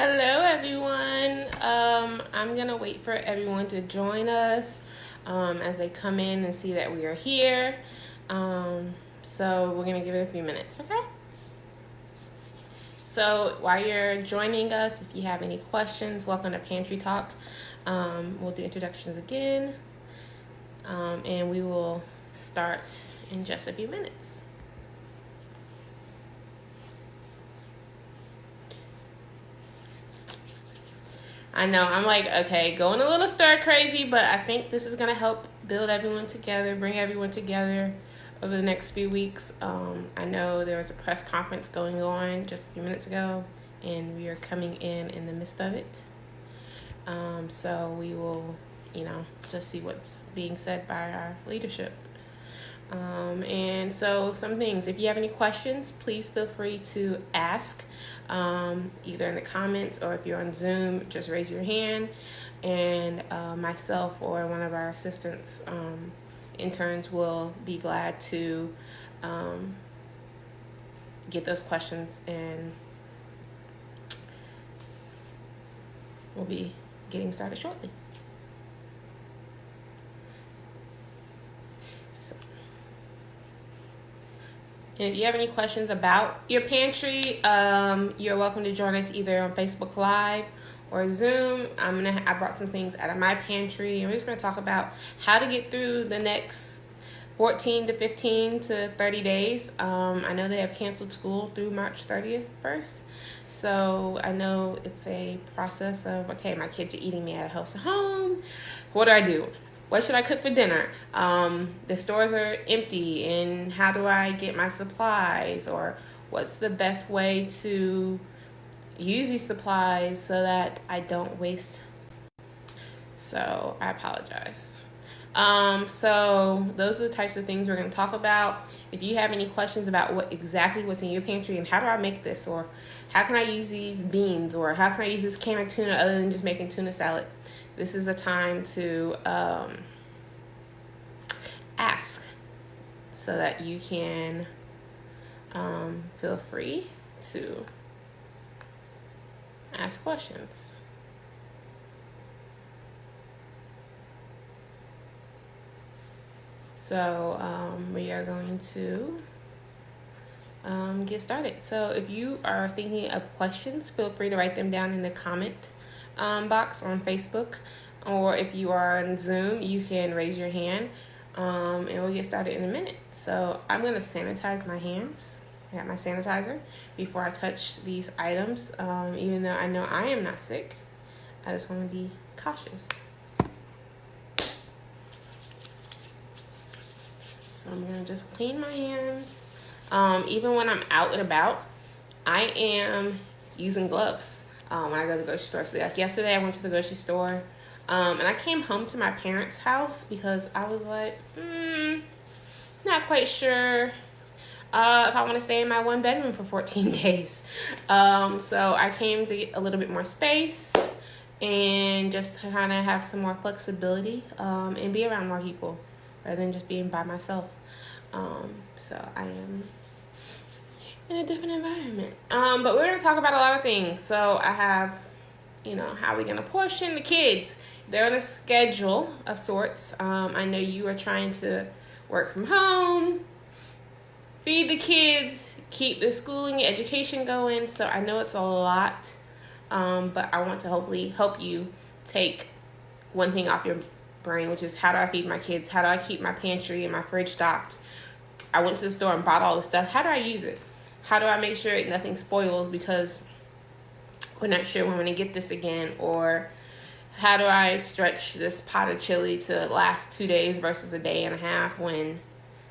Hello, everyone. I'm gonna wait for everyone to join us as they come in and see that we are here. So we're gonna give it a few minutes, okay? So while you're joining us, if you have any questions, welcome to Pantry Talk. We'll do introductions again, and we will start in just a few minutes. I know, I'm like, okay, going a little stir crazy, but I think this is going to help build everyone together, bring everyone together over the next few weeks. I know there was a press conference going on just a few minutes ago, and we are coming in the midst of it. So we will, just see what's being said by our leadership. And so some things, if you have any questions, please feel free to ask either in the comments or if you're on Zoom, just raise your hand and myself or one of our assistants, interns will be glad to get those questions, and we'll be getting started shortly. And if you have any questions about your pantry, you're welcome to join us either on Facebook Live or Zoom. I brought some things out of my pantry, and we're just gonna talk about how to get through the next 14 to 15 to 30 days. I know they have canceled school through March 30th. So I know it's a process of, okay, my kids are eating me at a house at home. What do I do? What should I cook for dinner? The stores are empty, and how do I get my supplies? Or what's the best way to use these supplies so that I don't waste? So I apologize. So those are the types of things we're going to talk about. If you have any questions about what's in your pantry and how do I make this, or how can I use these beans, or how can I use this can of tuna other than just making tuna salad, this is a time to ask so that you can feel free to ask questions. So we are going to get started. So if you are thinking of questions, feel free to write them down in the comment box on Facebook, or if you are on Zoom, you can raise your hand, and we'll get started in a minute. So I'm going to sanitize my hands. I got my sanitizer before I touch these items, even though I know I am not sick. I just want to be cautious. So I'm going to just clean my hands. Even when I'm out and about, I am using gloves when I go to the grocery store. So like yesterday, I went to the grocery store, and I came home to my parents' house because I was like, not quite sure if I want to stay in my one bedroom for 14 days. So I came to get a little bit more space and just to kind of have some more flexibility and be around more people rather than just being by myself. So I am in a different environment. But we're going to talk about a lot of things. So I have, how are we going to portion the kids? They're on a schedule of sorts. I know you are trying to work from home, feed the kids, keep the schooling, education going. So I know it's a lot, but I want to hopefully help you take one thing off your brain, which is how do I feed my kids? How do I keep my pantry and my fridge stocked? I went to the store and bought all this stuff. How do I use it? How do I make sure nothing spoils because we're not sure when we're going to get this again? Or how do I stretch this pot of chili to last 2 days versus a day and a half when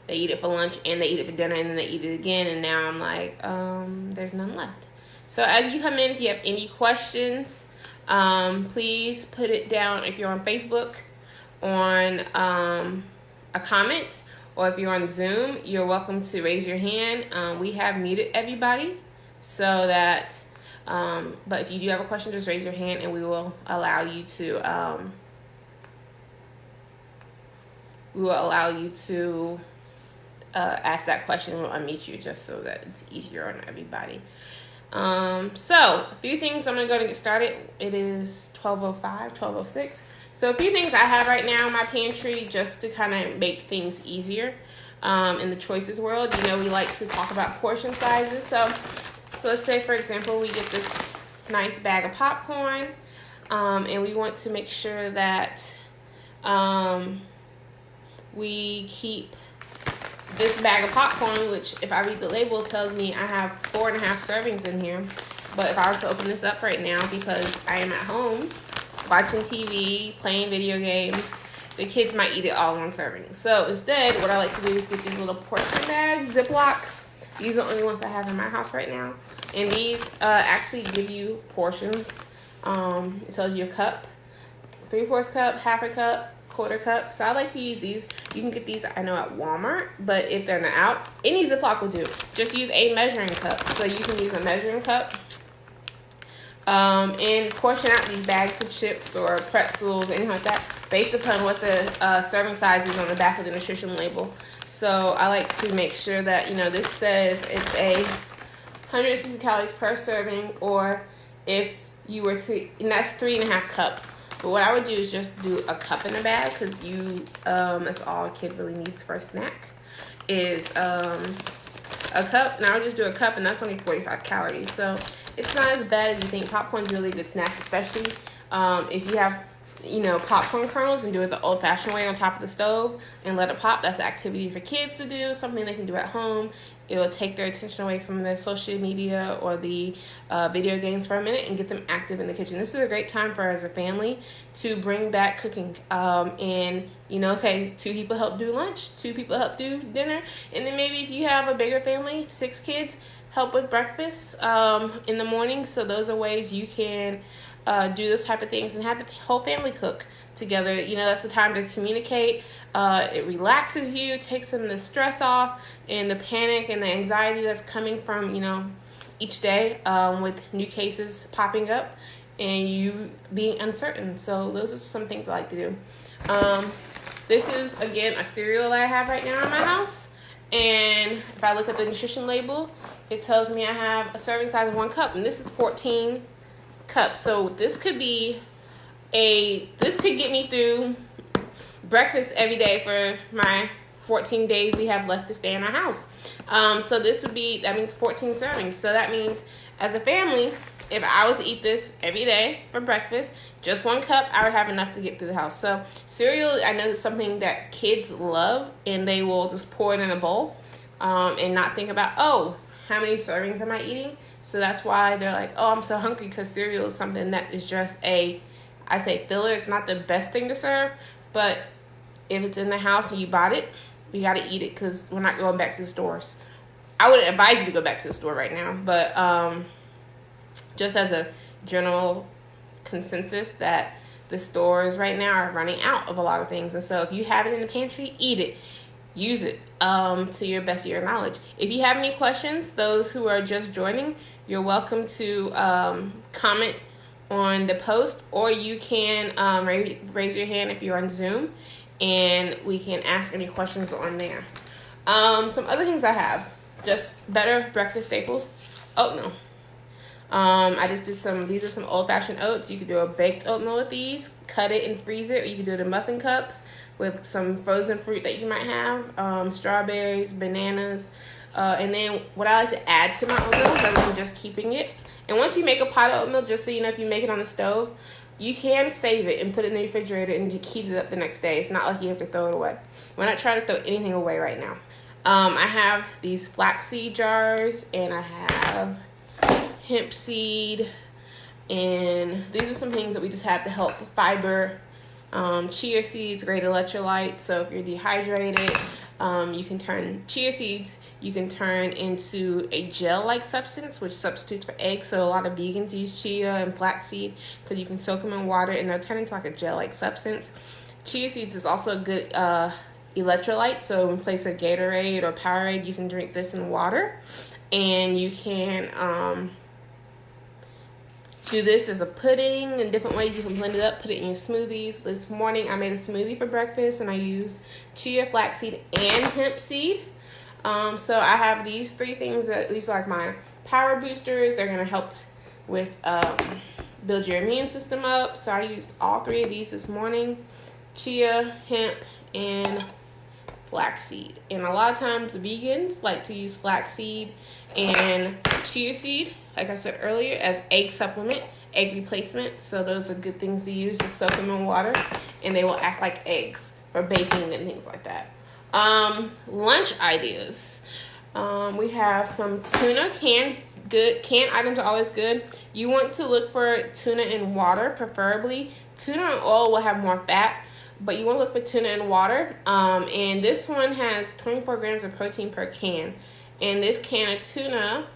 they eat it for lunch and they eat it for dinner and then they eat it again, and now I'm like, there's none left. So as you come in, if you have any questions, please put it down. If you're on Facebook, on a comment, or if you're on Zoom, you're welcome to raise your hand. We have muted everybody so that, but if you do have a question, just raise your hand and we will allow you to, ask that question. We'll unmute you just so that it's easier on everybody. So a few things I'm gonna go to get started. It is 12:05, 12:06. So a few things I have right now in my pantry just to kind of make things easier in the choices world. You know, we like to talk about portion sizes. So let's say, for example, we get this nice bag of popcorn, and we want to make sure that we keep this bag of popcorn, which if I read the label tells me I have 4.5 servings in here. But if I were to open this up right now, because I am at home watching TV, playing video games, the kids might eat it all in one serving. So instead, what I like to do is get these little portion bags, Ziplocs. These are the only ones I have in my house right now. And these actually give you portions. It tells you a cup, 3/4 cup, half a cup, quarter cup. So I like to use these. You can get these, I know, at Walmart, but if they're not out, any Ziploc will do. Just use a measuring cup. So you can use a measuring cup and portion out these bags of chips or pretzels, anything like that, based upon what the serving size is on the back of the nutrition label. So I like to make sure that, you know, this says it's a 160 calories per serving, or if you were to, and that's 3.5 cups. But what I would do is just do a cup in a bag, because that's all a kid really needs for a snack is a cup. Now I would just do a cup, and that's only 45 calories. So it's not as bad as you think. Popcorn's really a good snack, especially if you have, you know, popcorn kernels and do it the old-fashioned way on top of the stove and let it pop. That's an activity for kids to do, something they can do at home. It will take their attention away from the social media or the video games for a minute and get them active in the kitchen. This is a great time for as a family to bring back cooking. And, you know, okay, 2 people help do lunch, 2 people help do dinner. And then maybe if you have a bigger family, 6 kids, help with breakfast in the morning. So those are ways you can do those type of things and have the whole family cook together. You know, that's the time to communicate. It relaxes you, takes some of the stress off and the panic and the anxiety that's coming from, you know, each day with new cases popping up and you being uncertain. So those are some things I like to do. This is, again, a cereal that I have right now in my house. And if I look at the nutrition label, it tells me I have a serving size of 1 cup. And this is 14 cups. So this could be this could get me through breakfast every day for my 14 days we have left to stay in our house. So this would be, that means 14 servings. So that means as a family, if I was to eat this every day for breakfast, just 1 cup, I would have enough to get through the house. So cereal, I know, is something that kids love, and they will just pour it in a bowl and not think about, oh, how many servings am I eating? So that's why they're like, oh, I'm so hungry, because cereal is something that is just I say filler. It's not the best thing to serve, but if it's in the house and you bought it, we got to eat it, because we're not going back to the stores. I wouldn't advise you to go back to the store right now, but just as a general consensus that the stores right now are running out of a lot of things. And so if you have it in the pantry, eat it. Use it to your best of your knowledge. If you have any questions, those who are just joining, you're welcome to comment on the post, or you can raise your hand if you're on Zoom, and we can ask any questions on there. Some other things I have, just better breakfast staples. Oatmeal. I just did these are some old-fashioned oats. You could do a baked oatmeal with these, cut it and freeze it, or you could do it in muffin cups with some frozen fruit that you might have, strawberries, bananas, and then what I like to add to my oatmeal rather than just keeping it. And once you make a pot of oatmeal, just so you know, if you make it on the stove, you can save it and put it in the refrigerator and just heat it up the next day. It's not like you have to throw it away. We're not trying to throw anything away right now. I have these flaxseed jars, and I have hemp seed, and these are some things that we just have to help fiber. Chia seeds, great electrolyte. So if you're dehydrated, you can turn chia seeds, you can turn into a gel-like substance, which substitutes for eggs. So a lot of vegans use chia and flaxseed because you can soak them in water and they'll turn into like a gel-like substance. Chia seeds is also a good electrolyte. So in place of Gatorade or Powerade, you can drink this in water, and you can do this as a pudding in different ways. You can blend it up, put it in your smoothies. This morning I made a smoothie for breakfast, and I used chia, flaxseed, and hemp seed. So I have these 3 things that these are like my power boosters. They're going to help with build your immune system up. So I used all 3 of these this morning: chia, hemp, and flaxseed. And a lot of times vegans like to use flaxseed and chia seed, like I said earlier, as egg supplement, egg replacement. So those are good things to use. Just soak them in water and they will act like eggs for baking and things like that. Lunch ideas. We have some tuna. Canned items are always good. You want to look for tuna in water, preferably. Tuna and oil will have more fat, but you want to look for tuna in water. And this one has 24 grams of protein per can. And this can of tuna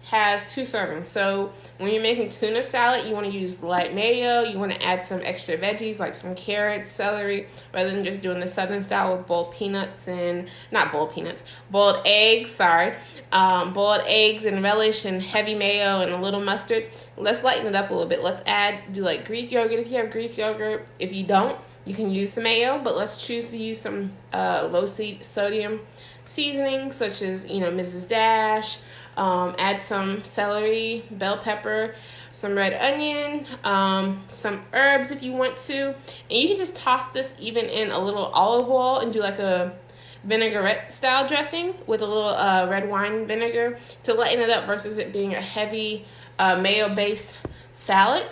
has 2 servings. So when you're making tuna salad, you want to use light mayo. You want to add some extra veggies like some carrots, celery, rather than just doing the southern style with boiled eggs, boiled eggs and relish and heavy mayo and a little mustard. Let's lighten it up a little bit. Let's do like Greek yogurt if you have Greek yogurt. If you don't, you can use the mayo, but let's choose to use some low sodium seasonings such as, Mrs. Dash. Add some celery, bell pepper, some red onion, some herbs if you want to. And you can just toss this even in a little olive oil and do like a vinaigrette style dressing with a little red wine vinegar to lighten it up versus it being a heavy mayo based salad.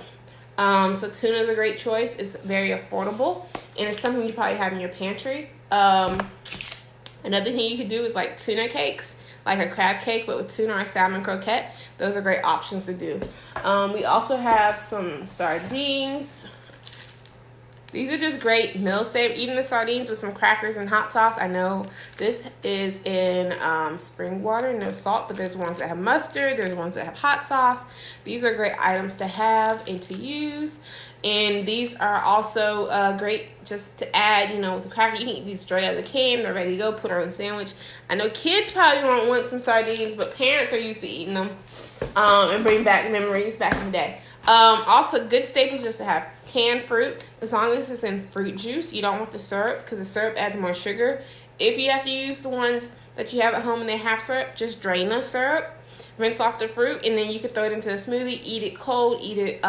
So tuna is a great choice. It's very affordable and it's something you probably have in your pantry. Another thing you could do is like tuna cakes, like a crab cake, but with tuna or salmon croquette. Those are great options to do. We also have some sardines. These are just great meal saver. Eating the sardines with some crackers and hot sauce. I know this is in spring water, no salt, but there's ones that have mustard. There's ones that have hot sauce. These are great items to have and to use. And these are also great just to add, with the cracker. You can eat these straight out of the can. They're ready to go. Put her on a sandwich. I know kids probably don't want some sardines, but parents are used to eating them and bring back memories back in the day. Also, good staples just to have canned fruit. As long as it's in fruit juice, you don't want the syrup because the syrup adds more sugar. If you have to use the ones that you have at home and they have syrup, just drain the syrup, rinse off the fruit, and then you can throw it into a smoothie. Eat it cold. Eat it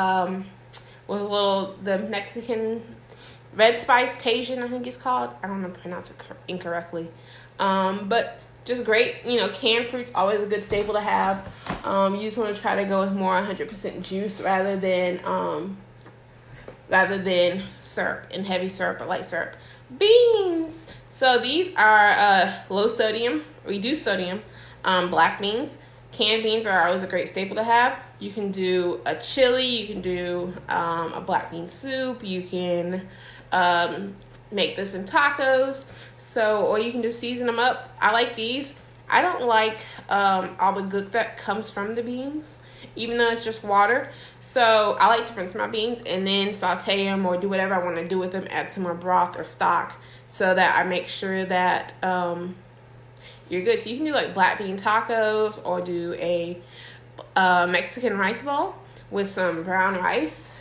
with the Mexican red spice, Cajun, I think it's called. I don't know, pronounce it incorrectly. But just great, canned fruit's always a good staple to have. You just want to try to go with more 100% juice rather than syrup and heavy syrup or light syrup. Beans. So these are low sodium, reduced sodium, black beans. Canned beans are always a great staple to have. You can do a chili, you can do a black bean soup, you can make this in tacos, or you can just season them up. I like these. I don't like all the gook that comes from the beans, even though it's just water. So I like to rinse my beans and then saute them or do whatever I want to do with them, add some more broth or stock so that I make sure that you're good. So you can do like black bean tacos or do a Mexican rice bowl with some brown rice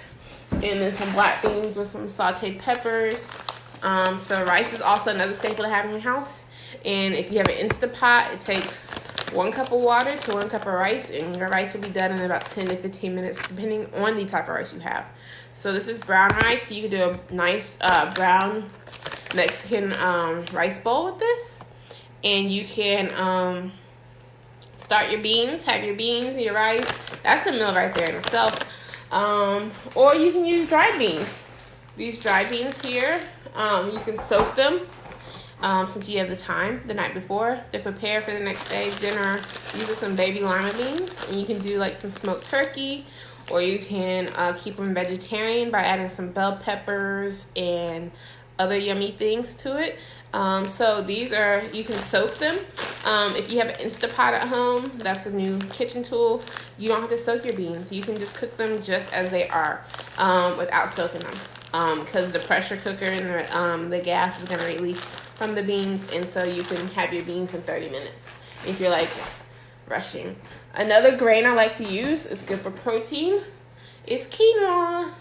and then some black beans with some sauteed peppers. So rice is also another staple to have in your house. And if you have an Instapot, it takes 1 cup of water to 1 cup of rice, and your rice will be done in about 10 to 15 minutes, depending on the type of rice you have. So this is brown rice. You can do a nice brown Mexican rice bowl with this. And you can start your beans, have your beans and your rice. That's a meal right there in itself. Or you can use dried beans. These dried beans here, you can soak them since you have the time the night before to prepare for the next day's dinner. These are some baby lima beans, and you can do like some smoked turkey, or you can keep them vegetarian by adding some bell peppers and other yummy things to it. So these are, you can soak them. If you have an Instapot at home, that's a new kitchen tool. You don't have to soak your beans. You can just cook them just as they are without soaking them. Because the pressure cooker and the gas is going to release from the beans, and so you can have your beans in 30 minutes if you're like rushing. Another grain I like to use, is good for protein, is quinoa.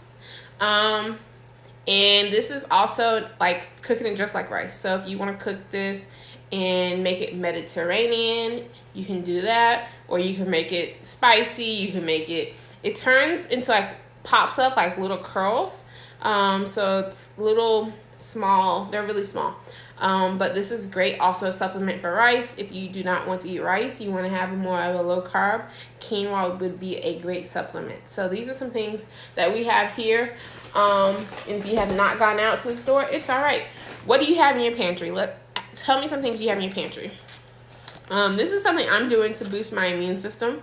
And this is also like cooking it just like rice. So if you want to cook this and make it Mediterranean. You can do that, or you can make it spicy. You can make it turns into like, pops up like little curls. So it's little small, they're really small. But this is great, also a supplement for rice. If you do not want to eat rice, you want to have more of a low carb, quinoa would be a great supplement. So these are some things that we have here. If you have not gone out to the store, it's all right. What do you have in your pantry? Tell me some things you have in your pantry. This is something I'm doing to boost my immune system.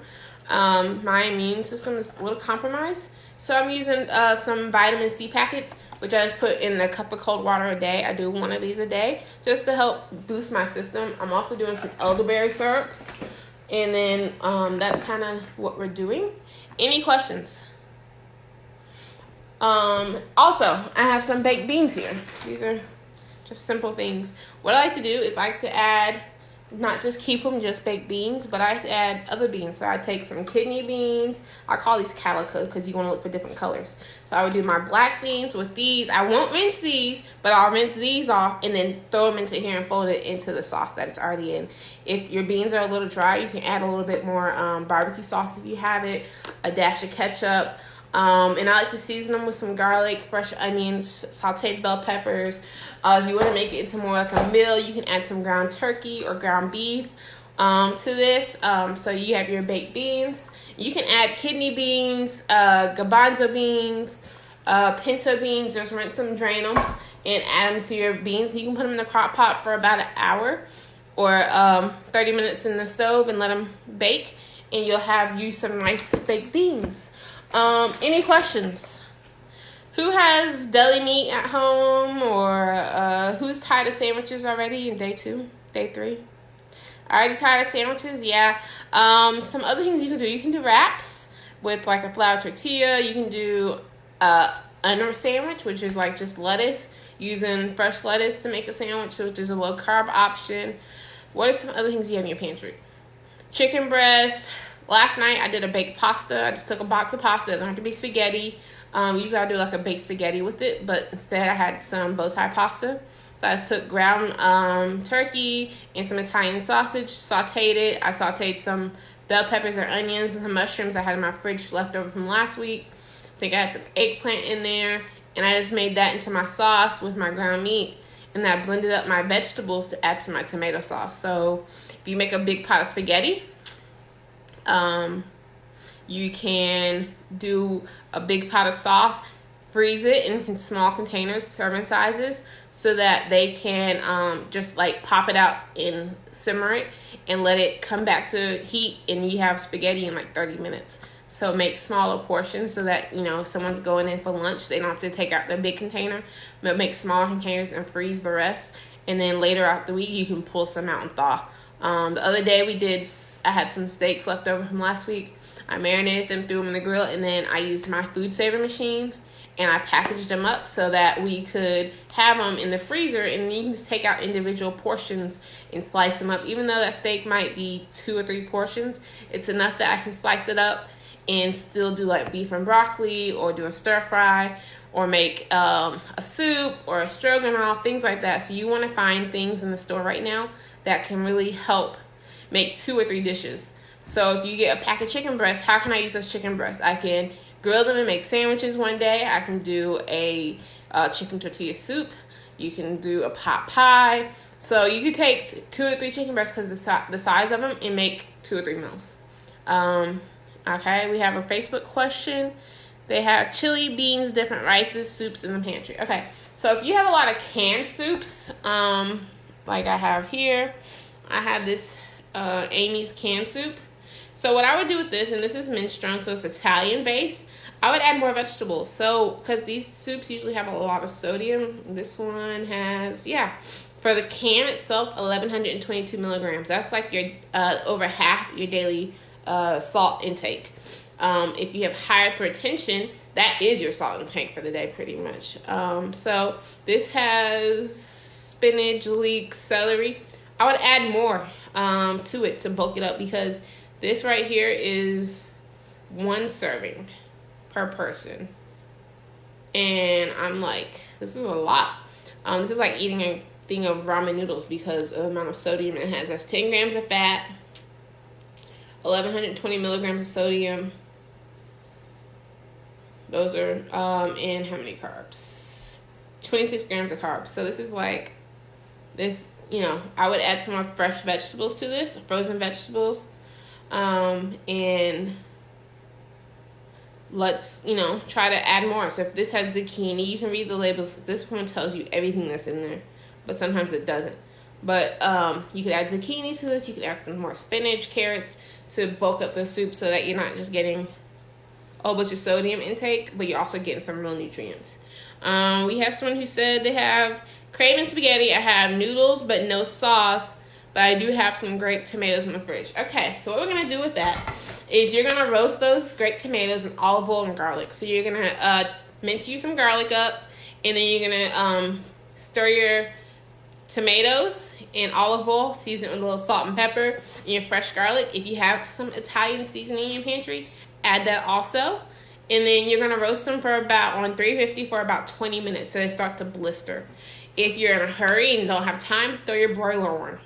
My immune system is a little compromised. So I'm using some vitamin C packets, which I just put in a cup of cold water a day. I do one of these a day just to help boost my system. I'm also doing some elderberry syrup. And then that's kind of what we're doing. Any questions? Also, I have some baked beans here. These are just simple things. What I like to do is I like to add, not just keep them just baked beans, but I like to add other beans. So I take some kidney beans. I call these calico because you want to look for different colors. So I would do my black beans with these. I won't mince these, but I'll mince these off and then throw them into here and fold it into the sauce that it's already in. If your beans are a little dry, you can add a little bit more barbecue sauce if you have it, a dash of ketchup. And I like to season them with some garlic, fresh onions, sauteed bell peppers. If you want to make it into more like a meal, you can add some ground turkey or ground beef to this. So you have your baked beans. You can add kidney beans, garbanzo beans, pinto beans. Just rinse them, drain them, and add them to your beans. You can put them in the crock pot for about an hour or 30 minutes in the stove and let them bake. And you'll have you some nice baked beans. Any questions? Who has deli meat at home, or who's tired of sandwiches already in day 2, day 3? Already tired of sandwiches? Yeah. Some other things you can do. You can do wraps with like a flour tortilla. You can do onion sandwich, which is like just lettuce, using fresh lettuce to make a sandwich, which is a low carb option. What are some other things you have in your pantry? Chicken breast. Last night I did a baked pasta. I just took a box of pasta. It doesn't have to be spaghetti. Usually I do like a baked spaghetti with it, but instead I had some bow tie pasta. So I just took ground turkey and some Italian sausage, sauteed it. I sauteed some bell peppers or onions and some mushrooms I had in my fridge left over from last week. I think I had some eggplant in there, and I just made that into my sauce with my ground meat. And I blended up my vegetables to add to my tomato sauce. So if you make a big pot of spaghetti, you can do a big pot of sauce, freeze it in small containers, serving sizes, so that they can just like pop it out and simmer it and let it come back to heat, and you have spaghetti in like 30 minutes. So make smaller portions so that, you know, if someone's going in for lunch, they don't have to take out their big container, but make smaller containers and freeze the rest. And then later out the week, you can pull some out and thaw. The other day I had some steaks left over from last week. I marinated them, threw them in the grill, and then I used my food saver machine and I packaged them up so that we could have them in the freezer, and you can just take out individual portions and slice them up. Even though that steak might be 2 or 3 portions, it's enough that I can slice it up and still do like beef and broccoli, or do a stir fry, or make a soup or a stroganoff, things like that. So you want to find things in the store right now that can really help make 2 or 3 dishes. So if you get a pack of chicken breasts, how can I use those chicken breasts? I can grill them and make sandwiches one day. I can do a chicken tortilla soup. You can do a pot pie. So you could take 2 or 3 chicken breasts because the size of them, and make 2 or 3 meals. Okay, we have a Facebook question. They have chili, beans, different rices, soups in the pantry. Okay, so if you have a lot of canned soups, like I have here, I have this Amy's canned soup. So what I would do with this, and this is minestrone, so it's Italian based, I would add more vegetables. So, because these soups usually have a lot of sodium, this one has, for the can itself, 1,122 milligrams. That's like your over half your daily salt intake. If you have hypertension, that is your salt intake for the day pretty much. So this has spinach, leek, celery. I would add more to it to bulk it up, because this right here is 1 serving per person. And I'm like, this is a lot. This is like eating thing of ramen noodles because of the amount of sodium it has. That's 10 grams of fat, 1,120 milligrams of sodium. Those are, and how many carbs? 26 grams of carbs. So this is like, this, you know, I would add some more fresh vegetables to this, frozen vegetables. And let's, you know, try to add more. So if this has zucchini, you can read the labels. This one tells you everything that's in there, but sometimes it doesn't. But you could add zucchini to this. You could add some more spinach, carrots to bulk up the soup so that you're not just getting a whole bunch of sodium intake, but you're also getting some real nutrients. We have someone who said they have craving spaghetti. I have noodles, but no sauce. But I do have some grape tomatoes in the fridge. Okay, so what we're going to do with that is you're going to roast those grape tomatoes in olive oil and garlic. So you're going to mince you some garlic up, and then you're going to stir your tomatoes in olive oil, season it with a little salt and pepper, and your fresh garlic. If you have some Italian seasoning in your pantry, add that also. And then you're going to roast them for about, on 350 for about 20 minutes so they start to blister. If you're in a hurry and don't have time, throw your broiler on.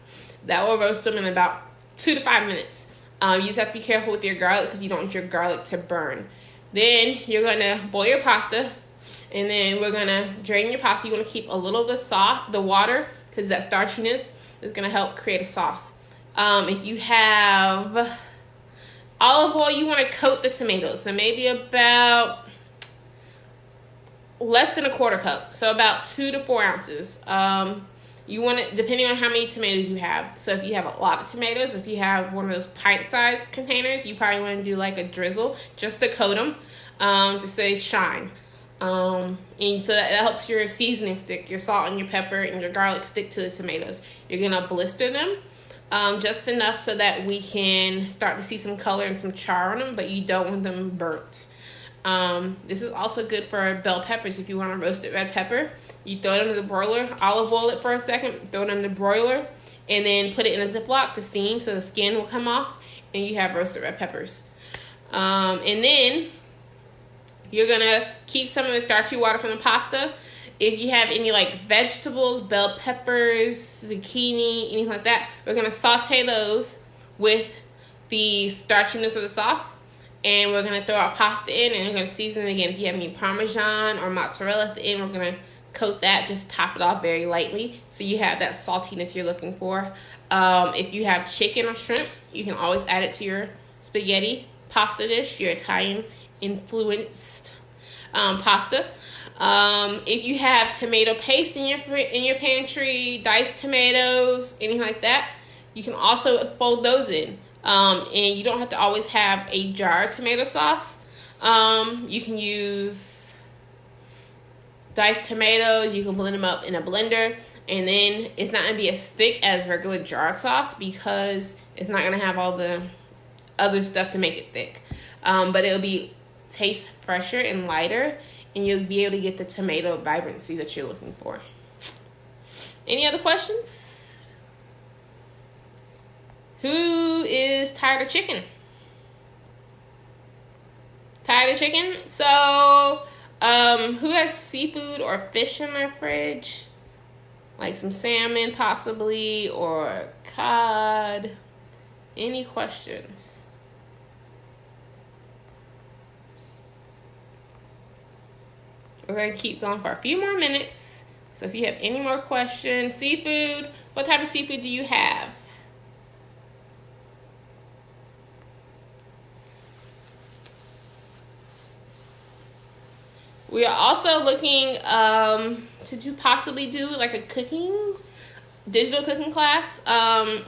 That will roast them in about 2 to 5 minutes. You just have to be careful with your garlic because you don't want your garlic to burn. Then you're going to boil your pasta, and then we're going to drain your pasta. You're going to keep a little of the sauce, the water, because that starchiness is going to help create a sauce. If you have olive oil, you want to coat the tomatoes. So maybe about less than a quarter cup. So about 2 to 4 ounces. You want it depending on how many tomatoes you have. So if you have a lot of tomatoes, if you have one of those pint-sized containers, you probably want to do like a drizzle just to coat them, to say shine. And so that helps your seasoning stick, your salt and your pepper and your garlic stick to the tomatoes. You're going to blister them just enough so that we can start to see some color and some char on them, but you don't want them burnt. This is also good for bell peppers. If you want a roasted red pepper, you throw it under the broiler, olive oil it for a second, throw it under the broiler, and then put it in a Ziploc to steam so the skin will come off, and you have roasted red peppers. And then you're going to keep some of the starchy water from the pasta. If you have any like vegetables, bell peppers, zucchini, anything like that, we're going to saute those with the starchiness of the sauce. And we're going to throw our pasta in, and we're going to season it again. If you have any Parmesan or mozzarella at the end, we're going to coat that, just top it off very lightly so you have that saltiness you're looking for. If you have chicken or shrimp, you can always add it to your spaghetti pasta dish, your Italian influenced pasta. If you have tomato paste in your pantry, diced tomatoes, anything like that, you can also fold those in. And you don't have to always have a jar of tomato sauce. You can use diced tomatoes. You can blend them up in a blender, and then it's not going to be as thick as regular jarred sauce because it's not going to have all the other stuff to make it thick. But it'll taste fresher and lighter, and you'll be able to get the tomato vibrancy that you're looking for. Any other questions? Who is tired of chicken? Tired of chicken? So, who has seafood or fish in their fridge? Like some salmon possibly, or cod. Any questions? We're going to keep going for a few more minutes. So if you have any more questions, seafood, what type of seafood do you have? We are also looking to possibly do like a digital cooking class.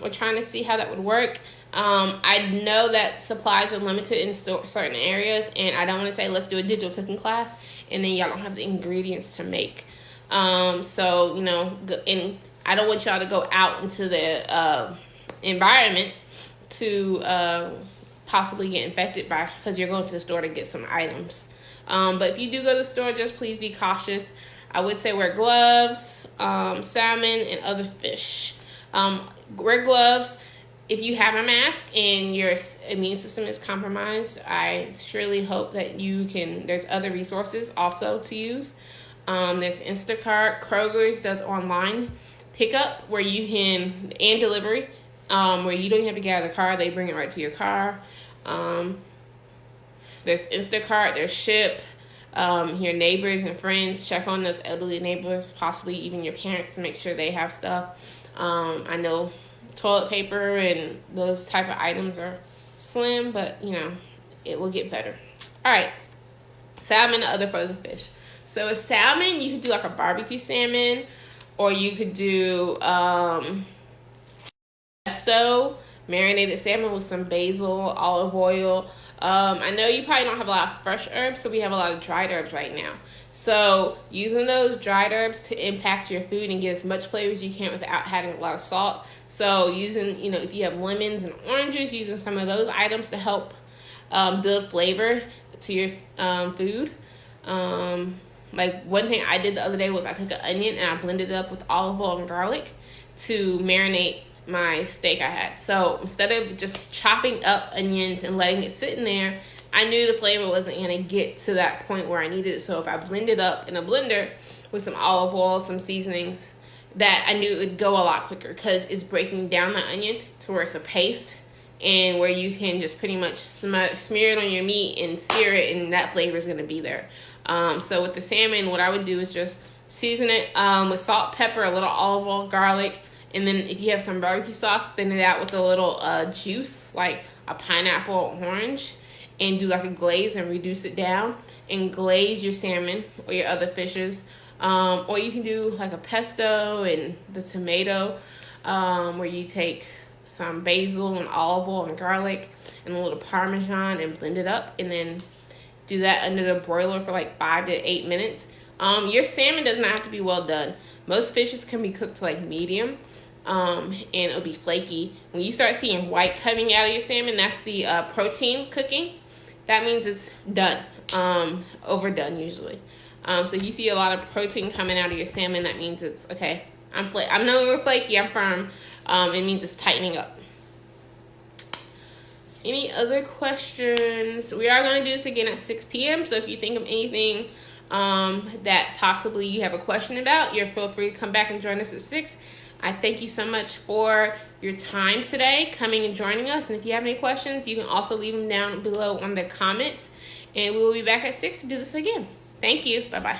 We're trying to see how that would work. I know that supplies are limited in certain areas, and I don't want to say let's do a digital cooking class and then y'all don't have the ingredients to make. So, you know, and I don't want y'all to go out into the environment to possibly get infected because you're going to the store to get some items. But if you do go to the store, just please be cautious. I would say wear gloves, salmon, and other fish. Wear gloves. If you have a mask and your immune system is compromised, I surely hope that there's other resources also to use. There's Instacart, Kroger's does online pickup where you can, and delivery, where you don't have to get out of the car. They bring it right to your car. There's Instacart, there's Ship. Your neighbors and friends, check on those elderly neighbors, possibly even your parents, to make sure they have stuff. I know toilet paper and those type of items are slim, but you know, it will get better. All right, salmon and other frozen fish. So with salmon, you could do like a barbecue salmon, or you could do pesto, marinated salmon with some basil, olive oil. I know you probably don't have a lot of fresh herbs, so we have a lot of dried herbs right now. So using those dried herbs to impact your food and get as much flavor as you can without having a lot of salt. So using, you know, if you have lemons and oranges, using some of those items to help build flavor to your food. Like one thing I did the other day was I took an onion and I blended it up with olive oil and garlic to marinate my steak I had. So instead of just chopping up onions and letting it sit in there, I knew the flavor wasn't going to get to that point where I needed it. So if I blended up in a blender with some olive oil, some seasonings, that I knew it would go a lot quicker because it's breaking down the onion to where it's a paste and where you can just pretty much smear it on your meat and sear it, and that flavor is going to be there. So with the salmon, what I would do is just season it with salt, pepper, a little olive oil, garlic, and then if you have some barbecue sauce, thin it out with a little juice, like a pineapple or orange, and do like a glaze and reduce it down and glaze your salmon or your other fishes. Or you can do like a pesto and the tomato, where you take some basil and olive oil and garlic and a little Parmesan and blend it up, and then do that under the broiler for like 5 to 8 minutes. Your salmon does not have to be well done. Most fishes can be cooked to like medium, and it'll be flaky. When you start seeing white coming out of your salmon, that's the protein cooking. That means it's done, overdone usually. So if you see a lot of protein coming out of your salmon, that means it's okay. I'm no longer flaky, I'm firm. It means it's tightening up. Any other questions? We are going to do this again at 6 p.m. So if you think of anything that possibly you have a question about, you're feel free to come back and join us at 6. I thank you so much for your time today, coming and joining us. And if you have any questions, you can also leave them down below on the comments. And we will be back at 6 to do this again. Thank you. Bye-bye.